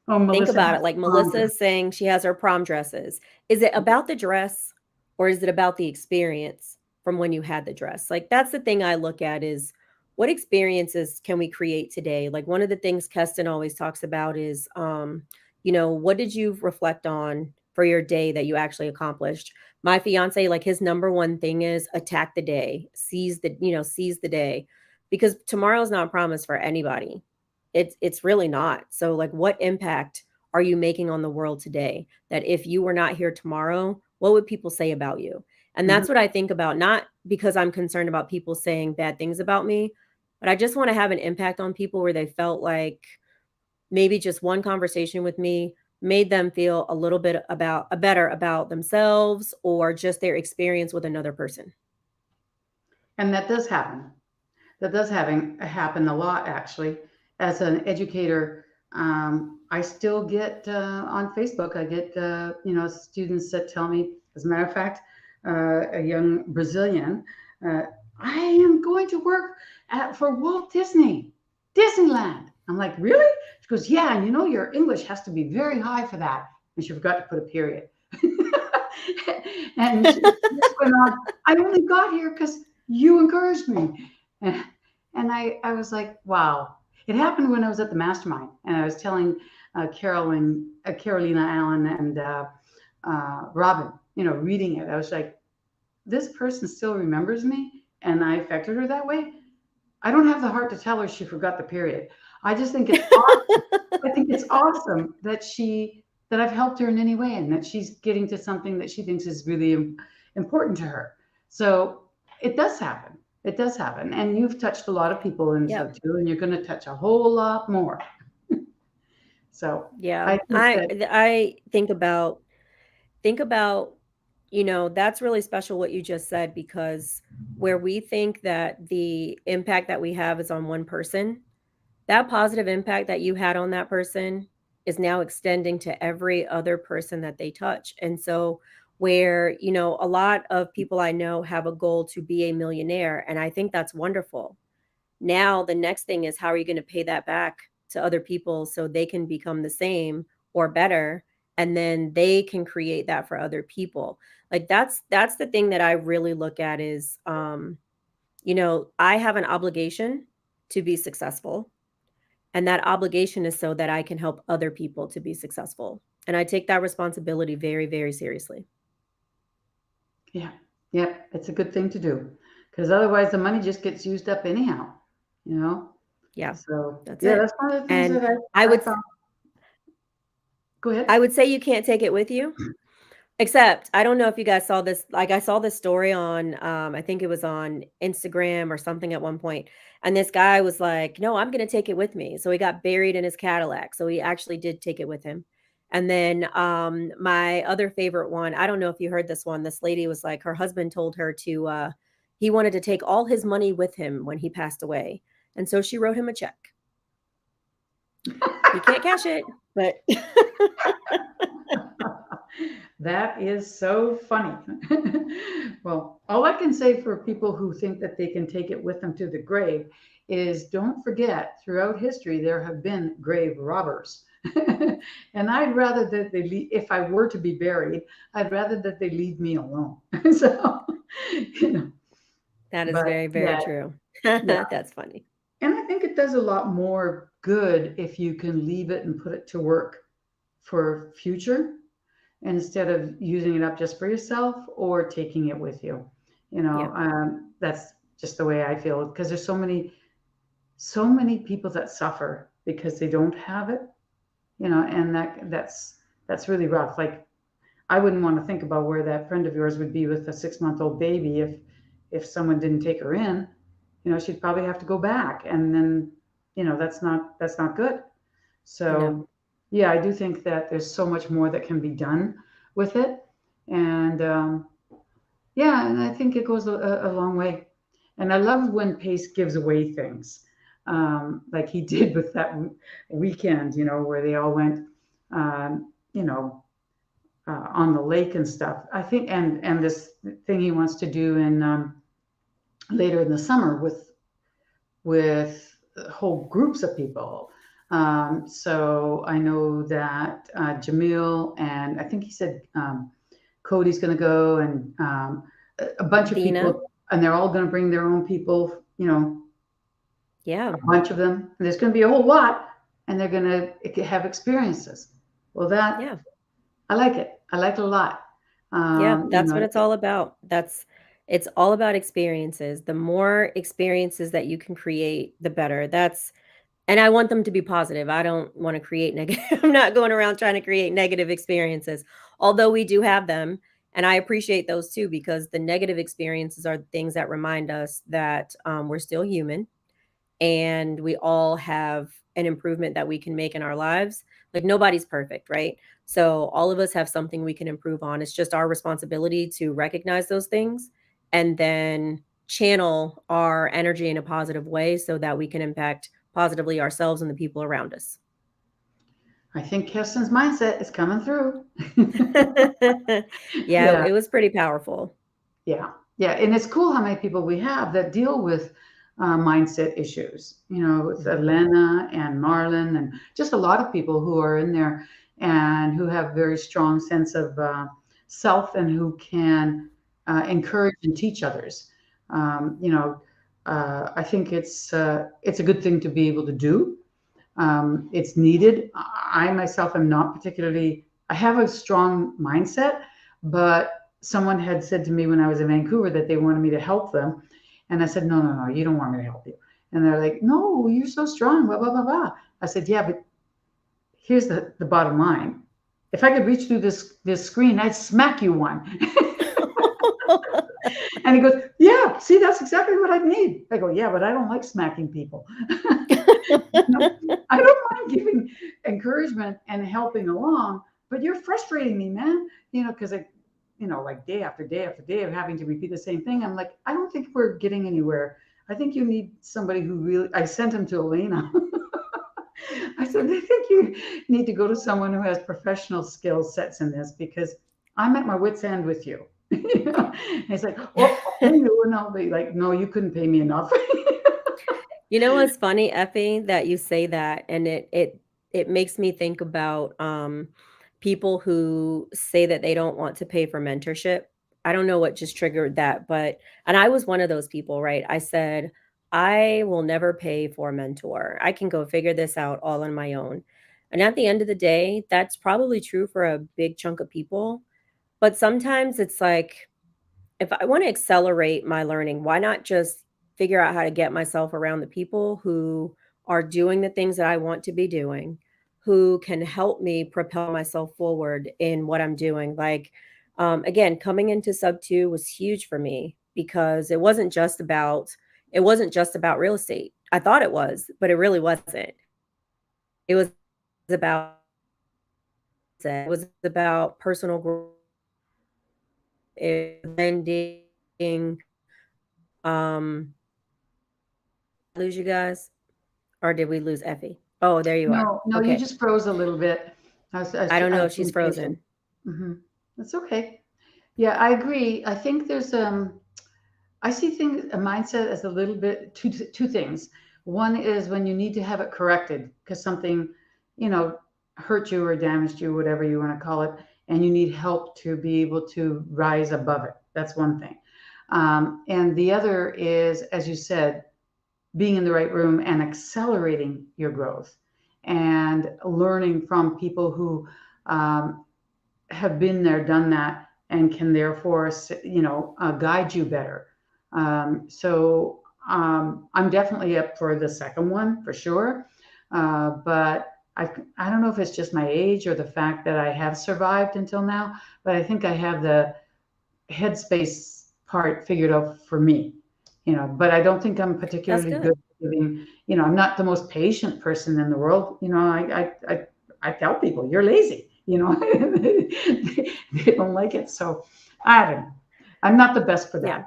Oh, think Melissa about it. has Like prom Melissa dress. is saying she has her prom dresses. Is it about the dress or is it about the experience from when you had the dress? Like that's the thing I look at is what experiences can we create today? Like one of the things Keston always talks about is what did you reflect on for your day that you actually accomplished? My fiance, like his number one thing is attack the day, seize the day because tomorrow is not promised for anybody. It's really not. So like what impact are you making on the world today that if you were not here tomorrow, what would people say about you? And Mhm. that's what I think about, not because I'm concerned about people saying bad things about me, but I just want to have an impact on people where they felt like maybe just one conversation with me made them feel a little bit about a better about themselves or just their experience with another person. And that does happen. That does happen a lot, actually. As an educator, I still get on Facebook, I get, students that tell me, as a matter of fact, a young Brazilian, uh, I am going to work for Walt Disneyland. I'm like, really? She goes, yeah, and your English has to be very high for that. And she forgot to put a period. And she just went on, I only got here because you encouraged me. And, and I was like, wow. It happened when I was at the mastermind, and I was telling Carolina Allen and Robin, reading it. I was like, this person still remembers me, and I affected her that way. I don't have the heart to tell her she forgot the period. I just think it's awesome. I think it's awesome that I've helped her in any way, and that she's getting to something that she thinks is really important to her. So it does happen. It does happen. And you've touched a lot of people in Yeah. Subto, and you're going to touch a whole lot more. So Yeah. I think that, I think about, that's really special what you just said, because where we think that the impact that we have is on one person, that positive impact that you had on that person is now extending to every other person that they touch. And so, where, a lot of people I know have a goal to be a millionaire, and I think that's wonderful. Now, the next thing is, how are you going to pay that back to other people so they can become the same or better? And then they can create that for other people. Like that's the thing that I really look at is, I have an obligation to be successful, and that obligation is so that I can help other people to be successful. And I take that responsibility very, very seriously. yeah, yeah, it's a good thing to do, because otherwise the money just gets used up anyhow, you know? Yeah, So that's yeah, it. that's one of the things And that I I would found. Go I ahead. would say you can't take it with you. Except, I don't know if you guys saw this, like, I saw this story on, I think it was on Instagram or something at one point, and this guy was like, "No, I'm gonna take it with me." So he got buried in his Cadillac, so he actually did take it with him. And then, my other favorite one, I don't know if you heard this one, this lady was like, her husband told her to, he wanted to take all his money with him when he passed away, and so she wrote him a check. He can't cash it, but That is so funny. Well, all I can say for people who think that they can take it with them to the grave is, don't forget, throughout history, there have been grave robbers. And I'd rather that if I were to be buried, I'd rather that they leave me alone. So, you know, that is but very, very yeah, true. yeah. That's funny. And I think it does a lot more good if you can leave it and put it to work for future, instead of using it up just for yourself or taking it with you. Yeah. That's just the way I feel, because there's so many people that suffer because they don't have it, and that's really rough. Like, I wouldn't want to think about where that friend of yours would be with a 6-month-old baby if someone didn't take her in. She'd probably have to go back, and then that's not good. No. So, yeah, I do think that there's so much more that can be done with it. And yeah, and I think it goes a long way. And I love when Pace gives away things, like he did with that weekend, where they all went, on the lake and stuff. I think, and this thing he wants to do in later in the summer with whole groups of people. So I know that Jamil, and I think he said Cody's going to go, and a bunch of Dina. people, and they're all going to bring their own people, Yeah. a bunch of them. And there's going to be a whole lot, and they're going to have experiences. Well, that, Yeah. I like it. I like it a lot. Yeah, Um, you that's what know, it's all about. It's all about experiences. The more experiences that you can create, the better. And I want them to be positive. I don't want to create negative. I'm not going around trying to create negative experiences, although we do have them. And I appreciate those too, because the negative experiences are the things that remind us that we're still human, and we all have an improvement that we can make in our lives. Like, nobody's perfect, right? So all of us have something we can improve on. It's just our responsibility to recognize those things and then channel our energy in a positive way so that we can impact positively ourselves and the people around us. I think Kirsten's mindset is coming through. Yeah, Yeah, it was pretty powerful. yeah, yeah. And it's cool how many people we have that deal with mindset issues, with Mhm. Elena and Marlon, and just a lot of people who are in there and who have very strong sense of self and who can encourage and teach others. Um, you know, I think it's a good thing to be able to do. It's needed. I myself am not particularly, I have a strong mindset, but someone had said to me when I was in Vancouver that they wanted me to help them. And I said, no, no, no, you don't want me to help you. And they're like, no, you're so strong, blah, blah, blah, blah. I said, yeah, but here's the bottom line. If I could reach through this screen, I'd smack you one. And he goes, yeah, see, that's exactly what I need. I go, yeah, but I don't like smacking people. No, I don't mind giving encouragement and helping along, but you're frustrating me, man. Because like day after day after day of having to repeat the same thing. I'm like, I don't think we're getting anywhere. I think you need somebody who really. I sent him to Elena. I said, I think you need to go to someone who has professional skill sets in this because I'm at my wits' end with you. And he's like, oh, I'll pay you, and I'll be like, no, you couldn't pay me enough. You know what's funny, Effie, that you say that, and it makes me think about people who say that they don't want to pay for mentorship. I don't know what just triggered that, but and I was one of those people, right? I said, I will never pay for a mentor. I can go figure this out all on my own. And at the end of the day, that's probably true for a big chunk of people. But sometimes it's like, if I want to accelerate my learning, why not just figure out how to get myself around the people who are doing the things that I want to be doing, who can help me propel myself forward in what I'm doing? Like, again, coming into sub two was huge for me because it wasn't just about real estate. I thought it was, but it really wasn't. It was about it was about personal growth, it was lending. Um, lose you guys? Or did we lose Effie? Oh, there you are. No, no, you Okay. just froze a little bit. I don't I know was if she's being patient. frozen. Hmm. That's okay. Yeah, I agree. I think I see things, a mindset as a little bit two things. One is when you need to have it corrected because something, you know, hurt you or damaged you, whatever you want to call it, and you need help to be able to rise above it. That's one thing. And the other is, as you said, being in the right room and accelerating your growth and learning from people who um, have been there, done that, and can therefore, guide you better. I'm definitely up for the second one for sure. But I don't know if it's just my age or the fact that I have survived until now, but I think I have the headspace part figured out for me, but I don't think I'm That's particularly good good. at giving, I'm not the most patient person in the world. I tell people you're lazy, they don't like it. So I don't know. I'm not the best for Yeah.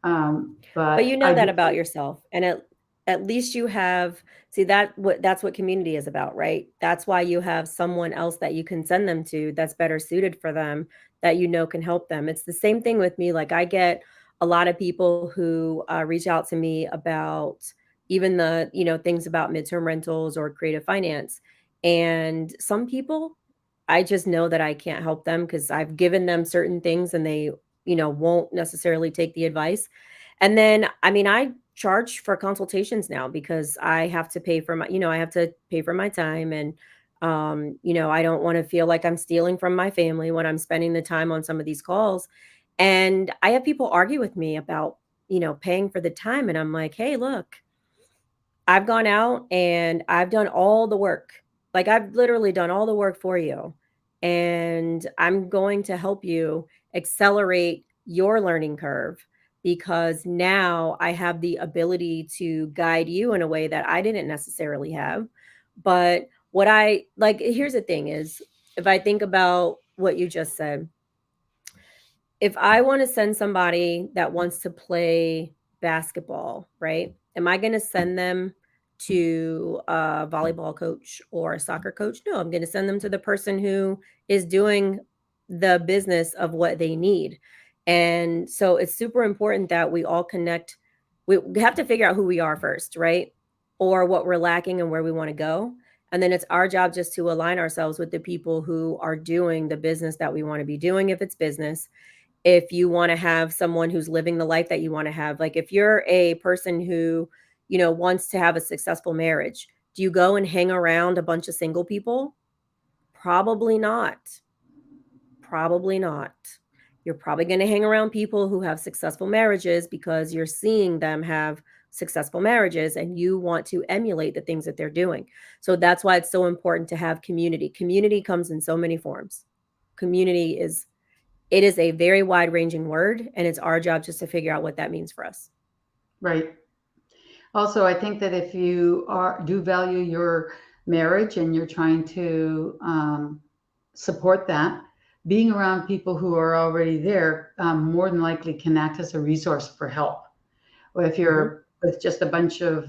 that. But But you know I that do. about yourself. And at least you have see that's what community is about, right? That's why you have someone else that you can send them to that's better suited for them, that you know can help them. It's the same thing with me. Like I get a lot of people who reach out to me about even things about midterm rentals or creative finance. And some people, I just know that I can't help them because I've given them certain things and they, won't necessarily take the advice. And then, I mean, I charge for consultations now because I have to pay for I have to pay for my time. And, I don't want to feel like I'm stealing from my family when I'm spending the time on some of these calls. And I have people argue with me about, paying for the time. And I'm like, hey, look, I've gone out and I've done all the work. Like, I've literally done all the work for you, and I'm going to help you accelerate your learning curve because now I have the ability to guide you in a way that I didn't necessarily have. But what I like here's the thing is, if I think about what you just said, if I want to send somebody that wants to play basketball, right? Am I going to send them to a volleyball coach or a soccer coach. No, I'm going to send them to the person who is doing the business of what they need. And so it's super important that we all connect. We have to figure out who we are first, right? Or what we're lacking and where we want to go. And then it's our job just to align ourselves with the people who are doing the business that we want to be doing, if it's business. If you want to have someone who's living the life that you want to have, like if you're a person who, wants to have a successful marriage, do you go and hang around a bunch of single people? Probably not. Probably not. You're probably going to hang around people who have successful marriages because you're seeing them have successful marriages and you want to emulate the things that they're doing. So that's why it's so important to have community. Community comes in so many forms. Community is a very wide-ranging word, and it's our job just to figure out what that means for us. Right. Also, I think that if you do value your marriage and you're trying to support that, being around people who are already there more than likely can act as a resource for help. Or if you're with just a bunch of,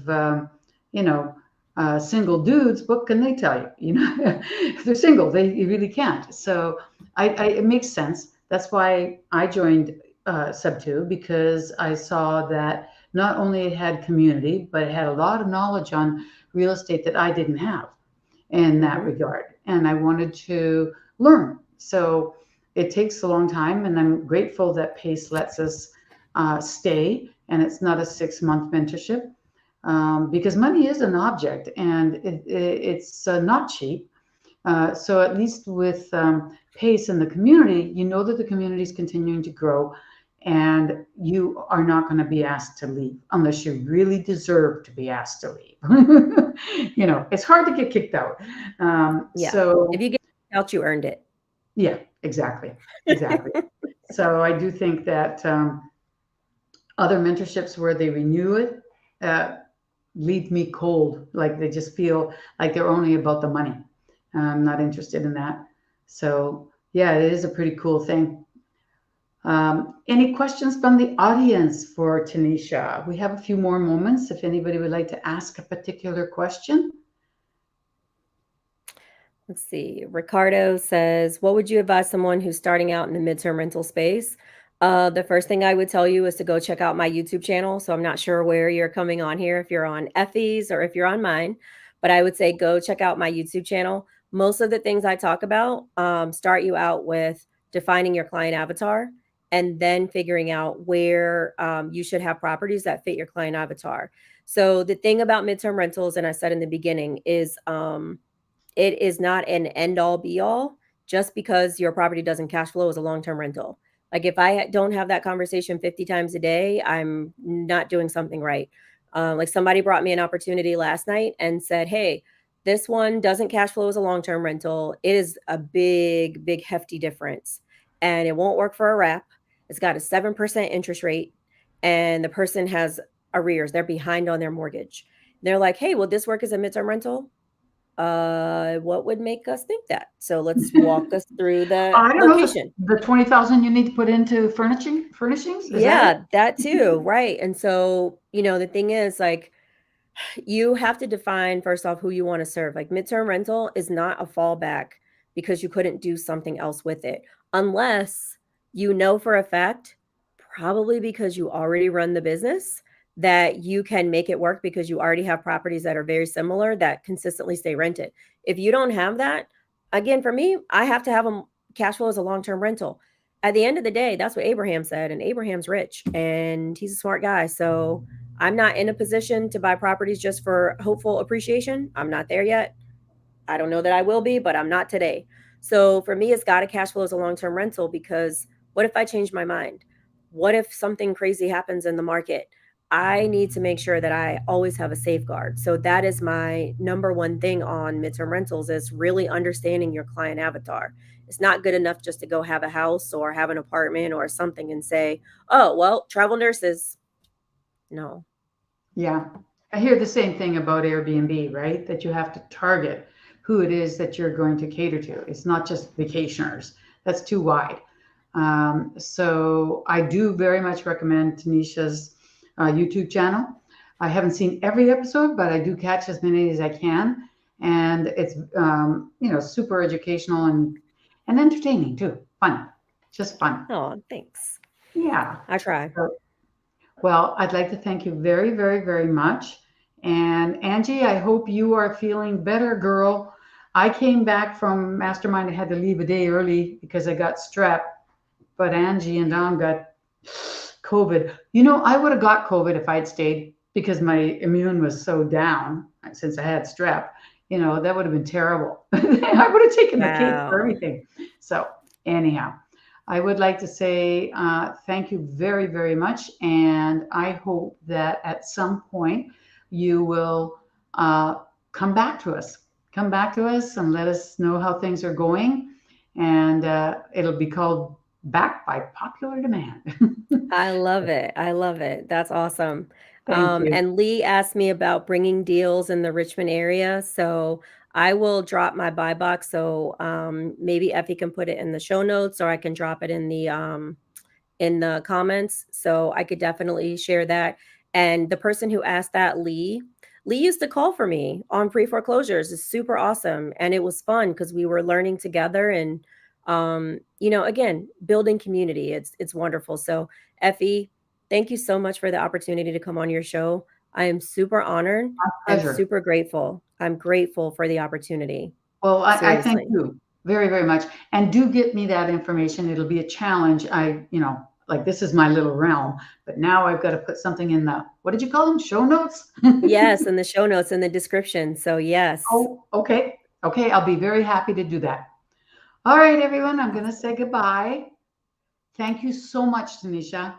single dudes, what can they tell you? If they're single, you really can't. So it makes sense. That's why I joined Subto, because I saw that not only it had community, but it had a lot of knowledge on real estate that I didn't have in that regard. And I wanted to learn. So it takes a long time, and I'm grateful that PACE lets us stay, and it's not a 6-month mentorship, because money is an object, and it's not cheap. So at least with PACE and the community, you know that the community is continuing to grow, and you are not going to be asked to leave unless you really deserve to be asked to leave. It's hard to get kicked out. Yeah. So if you get kicked out, you earned it. Yeah, exactly. So I do think that other mentorships where they renew it leave me cold. Like they just feel like they're only about the money. I'm not interested in that. So yeah, it is a pretty cool thing. Any questions from the audience for Tanishia? We have a few more moments if anybody would like to ask a particular question. Let's see. Ricardo says, what would you advise someone who's starting out in the midterm rental space? The first thing I would tell you is to go check out my YouTube channel. So I'm not sure where you're coming on here, if you're on Effie's or if you're on mine, but I would say go check out my YouTube channel. Most of the things I talk about start you out with defining your client avatar and then figuring out where you should have properties that fit your client avatar. So the thing about midterm rentals, and I said in the beginning, is it is not an end all be all just because your property doesn't cash flow as a long-term rental. Like if I don't have that conversation 50 times a day, I'm not doing something right. Like somebody brought me an opportunity last night and said, hey, this one doesn't cash flow as a long-term rental. It is a big, big hefty difference and it won't work for a wrap. It's got a 7% interest rate and the person has arrears. They're behind on their mortgage. They're like, hey, will this work as a midterm rental? What would make us think that? So let's walk us through the location. The 20,000 you need to put into furnishings. That too, right? And so the thing is, like, you have to define first off who you want to serve. Like midterm rental is not a fallback because you couldn't do something else with it, unless you know for a fact, probably because you already run the business, that you can make it work because you already have properties that are very similar that consistently stay rented. If you don't have that, again, for me, I have to have them cash flow as a long-term rental. At the end of the day, that's what Abraham said, and Abraham's rich and he's a smart guy. So I'm not in a position to buy properties just for hopeful appreciation. I'm not there yet. I don't know that I will be, but I'm not today. So for me, it's got to cash flow as a long-term rental, because what if I change my mind? What if something crazy happens in the market? I need to make sure that I always have a safeguard. So that is my number one thing on midterm rentals, is really understanding your client avatar. It's not good enough just to go have a house or have an apartment or something and say, oh, well, travel nurses. No. Yeah. I hear the same thing about Airbnb, right? That you have to target who it is that you're going to cater to. It's not just vacationers. That's too wide. So I do very much recommend Tanishia's YouTube channel. I haven't seen every episode, but I do catch as many as I can. And it's, super educational and entertaining too. Fun, just fun. Oh, thanks. Yeah. I try. So, well, I'd like to thank you very, very, very much. And Angie, I hope you are feeling better, girl. I came back from Mastermind. I had to leave a day early because I got strep, but Angie and Don got COVID. I would have got COVID if I'd stayed because my immune was so down since I had strep. That would have been terrible. I would have taken the cake for Wow. everything. So, anyhow, I would like to say thank you very, very much. And I hope that at some point you will come back to us. Come back to us and let us know how things are going. And it'll be called Back by Popular Demand. I love it. I love it. That's awesome. Thank you. And Lee asked me about bringing deals in the Richmond area. So I will drop my buy box. So maybe Effie can put it in the show notes or I can drop it in the comments. So I could definitely share that. And the person who asked that, Lee used to call for me on pre-foreclosures. It's super awesome. And it was fun because we were learning together and again, building community. It's wonderful. So Effie, thank you so much for the opportunity to come on your show. I am super honored and Pleasure. super grateful. I'm grateful for the opportunity. Well, I thank Seriously. you very, very much. And do get me that information. It'll be a challenge. Like this is my little realm, but now I've got to put something in the, what did you call them? Show notes? Yes, in the show notes in the description. So yes. Oh, okay. Okay. I'll be very happy to do that. All right, everyone. I'm going to say goodbye. Thank you so much, Tanisha.